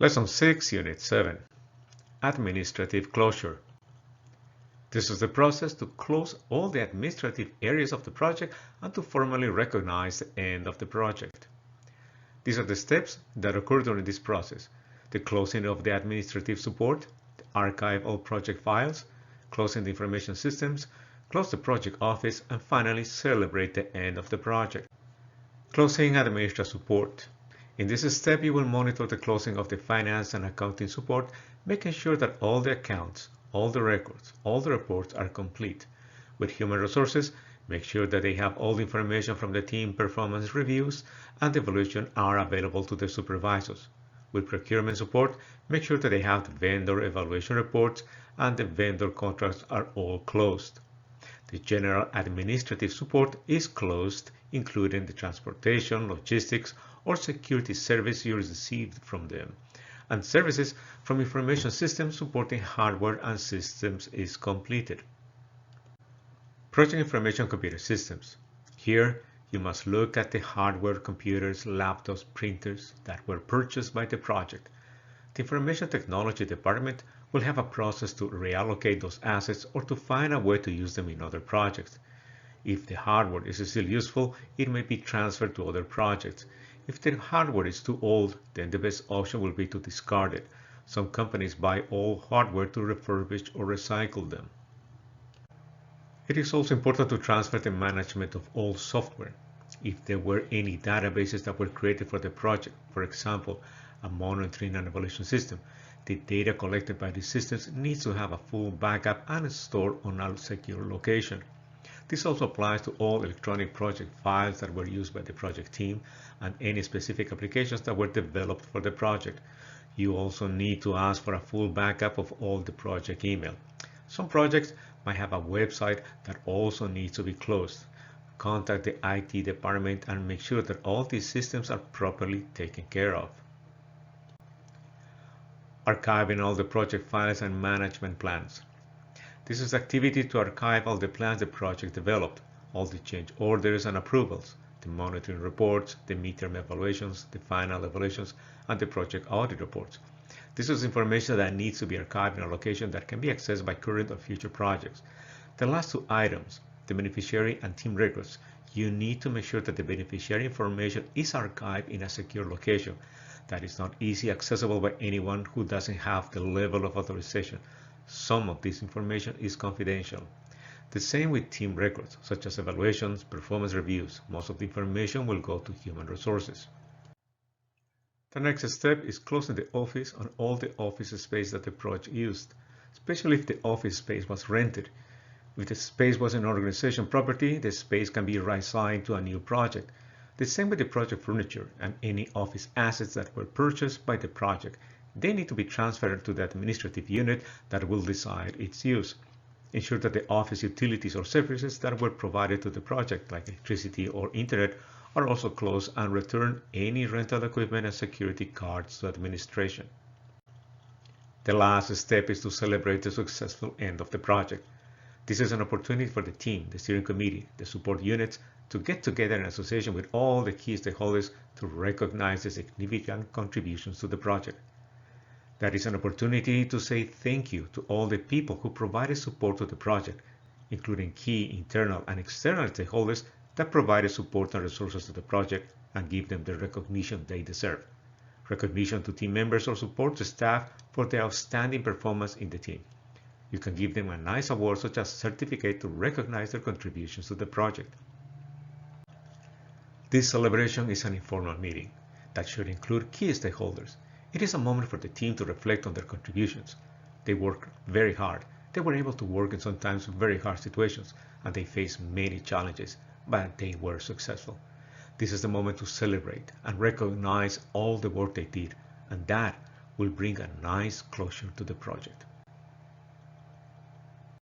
Lesson 6, Unit 7, Administrative Closure. This is the process to close all the administrative areas of the project and to formally recognize the end of the project. These are the steps that occur during this process: the closing of the administrative support, the archive all project files, closing the information systems, close the project office, and finally celebrate the end of the project. Closing administrative support. In this step, you will monitor the closing of the finance and accounting support, making sure that all the accounts, all the records, all the reports are complete. With human resources, make sure that they have all the information from the team performance reviews and evaluation are available to the supervisors. With procurement support, make sure that they have the vendor evaluation reports and the vendor contracts are all closed. The general administrative support is closed, including the transportation, logistics, or security service you received from them, and services from information systems supporting hardware and systems is completed. Project information computer systems. Here, you must look at the hardware, computers, laptops, printers that were purchased by the project. The information technology department will have a process to reallocate those assets or to find a way to use them in other projects. If the hardware is still useful, it may be transferred to other projects. If the hardware is too old, then the best option will be to discard it. Some companies buy old hardware to refurbish or recycle them. It is also important to transfer the management of all software. If there were any databases that were created for the project, for example, a monitoring and evaluation system, the data collected by these systems needs to have a full backup and stored on a secure location. This also applies to all electronic project files that were used by the project team and any specific applications that were developed for the project. You also need to ask for a full backup of all the project email. Some projects might have a website that also needs to be closed. Contact the IT department and make sure that all these systems are properly taken care of. Archiving all the project files and management plans. This is activity to archive all the plans the project developed, all the change orders and approvals, the monitoring reports, the midterm evaluations, the final evaluations, and the project audit reports. This is information that needs to be archived in a location that can be accessed by current or future projects. The last two items, the beneficiary and team records, you need to make sure that the beneficiary information is archived in a secure location that is not easily accessible by anyone who doesn't have the level of authorization. Some of this information is confidential. The same with team records, such as evaluations, performance reviews. Most of the information will go to human resources. The next step is closing the office and all the office space that the project used, especially if the office space was rented. If the space was an organization property, the space can be reassigned to a new project. The same with the project furniture and any office assets that were purchased by the project. They need to be transferred to the administrative unit that will decide its use. Ensure that the office utilities or services that were provided to the project, like electricity or internet, are also closed and return any rental equipment and security cards to administration. The last step is to celebrate the successful end of the project. This is an opportunity for the team, the steering committee, the support units to get together in association with all the key stakeholders to recognize the significant contributions to the project. That is an opportunity to say thank you to all the people who provided support to the project, including key internal and external stakeholders that provided support and resources to the project and give them the recognition they deserve. Recognition to team members or support staff for their outstanding performance in the team. You can give them a nice award such as a certificate to recognize their contributions to the project. This celebration is an informal meeting that should include key stakeholders. It is a moment for the team to reflect on their contributions. They worked very hard. They were able to work in sometimes very hard situations, and they faced many challenges, but they were successful. This is the moment to celebrate and recognize all the work they did, and that will bring a nice closure to the project.